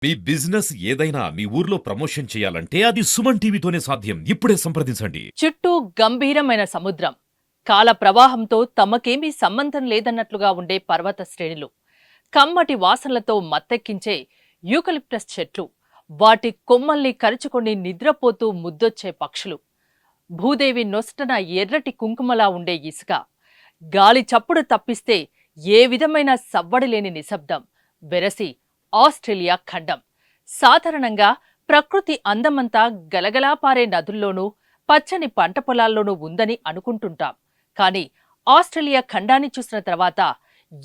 మీ business ఏదైనా మీ ఊర్లో promotion చేయాలంటే అది సుమన్ టీవీతోనే సాధ్యం. ఇప్పుడే సంప్రదించండి. చుట్టూ గంభీరమైన సముద్రం, కాల ప్రవాహంతో తమకేమీ సంబంధం లేదన్నట్లుగా ఉండే పర్వత శ్రేణులు, కమ్మటి వాసనలతో మత్తెక్కించే యూకలిప్టస్ చెట్లు, వాటి కొమ్మల్ని కరుచుకొని నిద్రపోతూ ముద్దొచ్చే పక్షులు, భూదేవి నొసటన ఎర్రటి కుంకుమలా ఉండే ఇసుక, గాలి చప్పుడు తప్పిస్తే ఏ విధమైన సవ్వడిలేని నిశ్శబ్దం వెరసి ఆస్ట్రేలియా ఖండం. సాధారణంగా ప్రకృతి అందమంతా గలగలా పారే నదుల్లోనూ పచ్చని పంట పొలాల్లోనూ ఉందని అనుకుంటుంటాం. కానీ ఆస్ట్రేలియా ఖండాన్ని చూసిన తర్వాత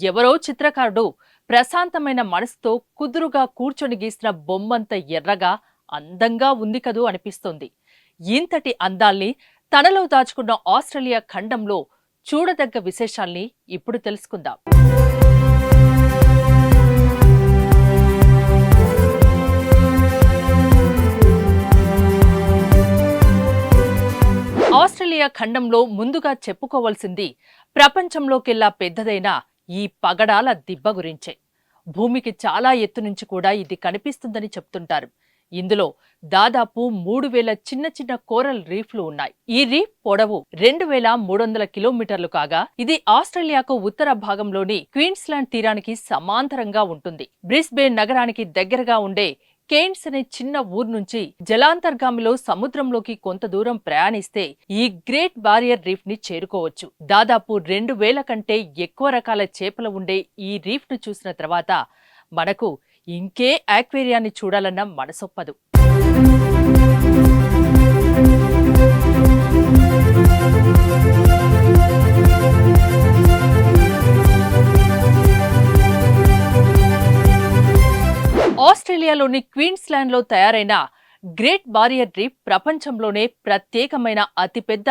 ఎవరో చిత్రకారుడు ప్రశాంతమైన మనసుతో కుదురుగా కూర్చొని గీసిన బొమ్మంత ఎర్రగా అందంగా ఉంది కదూ అనిపిస్తోంది. ఇంతటి అందాల్ని తనలో దాచుకున్న ఆస్ట్రేలియా ఖండంలో చూడదగ్గ విశేషాల్ని ఇప్పుడు తెలుసుకుందాం. ఆస్ట్రేలియా ఖండంలో ముందుగా చెప్పుకోవాల్సింది ప్రపంచంలోకెల్లా పెద్దదైన ఈ పగడాల దిబ్బ గురించే. భూమికి చాలా ఎత్తు నుంచి కూడా ఇది కనిపిస్తుందని చెప్తుంటారు. ఇందులో దాదాపు 3000 చిన్న చిన్న కోరల్ రీఫ్లు ఉన్నాయి. ఈ రీఫ్ పొడవు 2300 కిలోమీటర్లు కాగా ఇది ఆస్ట్రేలియాకు ఉత్తర భాగంలోని క్వీన్స్లాండ్ తీరానికి సమాంతరంగా ఉంటుంది. బ్రిస్బేన్ నగరానికి దగ్గరగా ఉండే కేన్స్ అనే చిన్న ఊరు నుంచి జలాంతర్గామిలో సముద్రంలోకి కొంత దూరం ప్రయాణిస్తే ఈ గ్రేట్ బారియర్ రీఫ్ ని చేరుకోవచ్చు. దాదాపు 2000 కంటే ఎక్కువ రకాల చేపలు ఉండే ఈ రీఫ్ ను చూసిన తర్వాత మనకు ఇంకే ఆక్వేరియాన్ని చూడాలన్న మనసొప్పదు. ఆస్ట్రేలియాలోని క్వీన్స్లాండ్లో తయారైన గ్రేట్ బారియర్ రీఫ్ ప్రపంచంలోనే ప్రత్యేకమైన అతిపెద్ద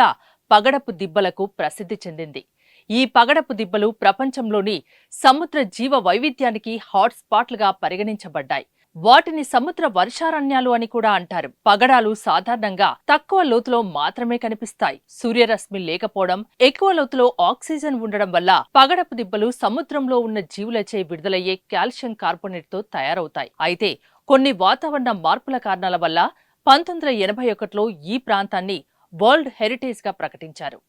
పగడపు దిబ్బలకు ప్రసిద్ధి చెందింది. ఈ పగడపు దిబ్బలు ప్రపంచంలోని సముద్ర జీవ వైవిధ్యానికి హాట్ స్పాట్లుగా పరిగణించబడ్డాయి. వాటిని సముద్ర వర్షారణ్యాలు అని కూడా అంటారు. పగడాలు సాధారణంగా తక్కువ లోతులో మాత్రమే కనిపిస్తాయి. సూర్యరశ్మి లేకపోవడం, ఎక్కువ లోతులో ఆక్సిజన్ ఉండడం వల్ల పగడపు దిబ్బలు సముద్రంలో ఉన్న జీవులచే విడుదలయ్యే కాల్షియం కార్బోనేట్ తో తయారవుతాయి. అయితే కొన్ని వాతావరణ మార్పుల కారణాల వల్ల 1981లో ఈ ప్రాంతాన్ని వరల్డ్ హెరిటేజ్ గా ప్రకటించారు.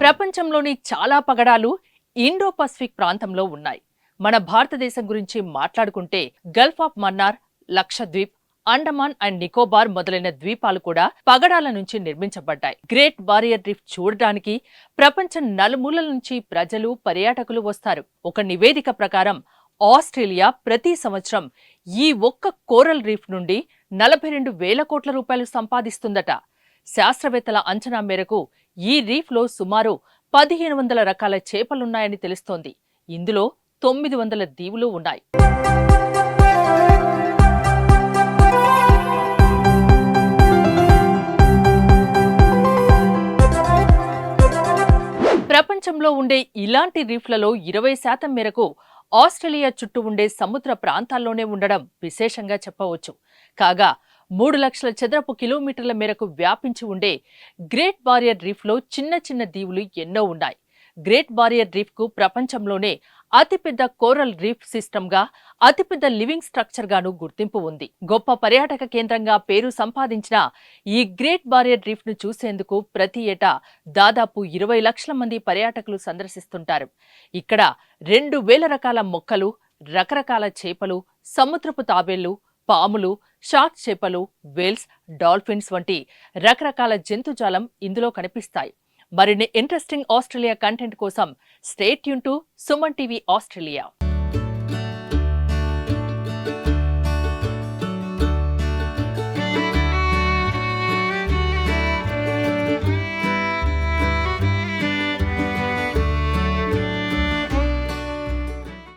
ప్రపంచంలోని చాలా పగడాలు ఇండో పసిఫిక్ ప్రాంతంలో ఉన్నాయి. మన భారతదేశం గురించి మాట్లాడుకుంటే Gulf of Mannar, Lakshadweep, Andaman and Nicobar మొదలైన ద్వీపాలు కూడా పగడాల నుంచి నిర్మించబడ్డాయి. గ్రేట్ బారియర్ రీఫ్ చూడడానికి ప్రపంచం నలుమూలల నుంచి ప్రజలు, పర్యాటకులు వస్తారు. ఒక నివేదిక ప్రకారం ఆస్ట్రేలియా ప్రతి సంవత్సరం ఈ ఒక్క కోరల్ రీఫ్ నుండి 42,000 కోట్ల రూపాయలు సంపాదిస్తుందట. శాస్త్రవేత్తల అంచనా మేరకు ఈ రీఫ్లో సుమారు 1500 రకాల చేపలున్నాయని తెలుస్తోంది. ఇందులో 900 దీవులు ఉన్నాయి. ప్రపంచంలో ఉండే ఇలాంటి రీఫ్లలో 20% మేరకు ఆస్ట్రేలియా చుట్టూ ఉండే సముద్ర ప్రాంతాల్లోనే ఉండడం విశేషంగా చెప్పవచ్చు. కాగా 3 లక్షల చదరపు కిలోమీటర్ల మేరకు వ్యాపించి ఉండే గ్రేట్ బారియర్ రీఫ్లో చిన్న చిన్న దీవులు ఎన్నో ఉన్నాయి. గ్రేట్ బారియర్ రీఫ్కు ప్రపంచంలోనే అతిపెద్ద కోరల్ రీఫ్ సిస్టమ్గా, అతిపెద్ద లివింగ్ స్ట్రక్చర్ గాను గుర్తింపు ఉంది. గొప్ప పర్యాటక కేంద్రంగా పేరు సంపాదించిన ఈ గ్రేట్ బారియర్ రీఫ్ ను చూసేందుకు ప్రతి ఏటా దాదాపు 20 లక్షల మంది పర్యాటకులు సందర్శిస్తుంటారు. ఇక్కడ 2000 రకాల మొక్కలు, రకరకాల చేపలు, సముద్రపు తాబేళ్లు, పాములు, షార్క్ చేపలు, వేల్స్, డాల్ఫిన్స్ వంటి రకరకాల జంతుజాలం ఇందులో కనిపిస్తాయి. మరిన్ని ఇంట్రెస్టింగ్ ఆస్ట్రేలియా కంటెంట్ కోసం stay tune to Suman TV Australia.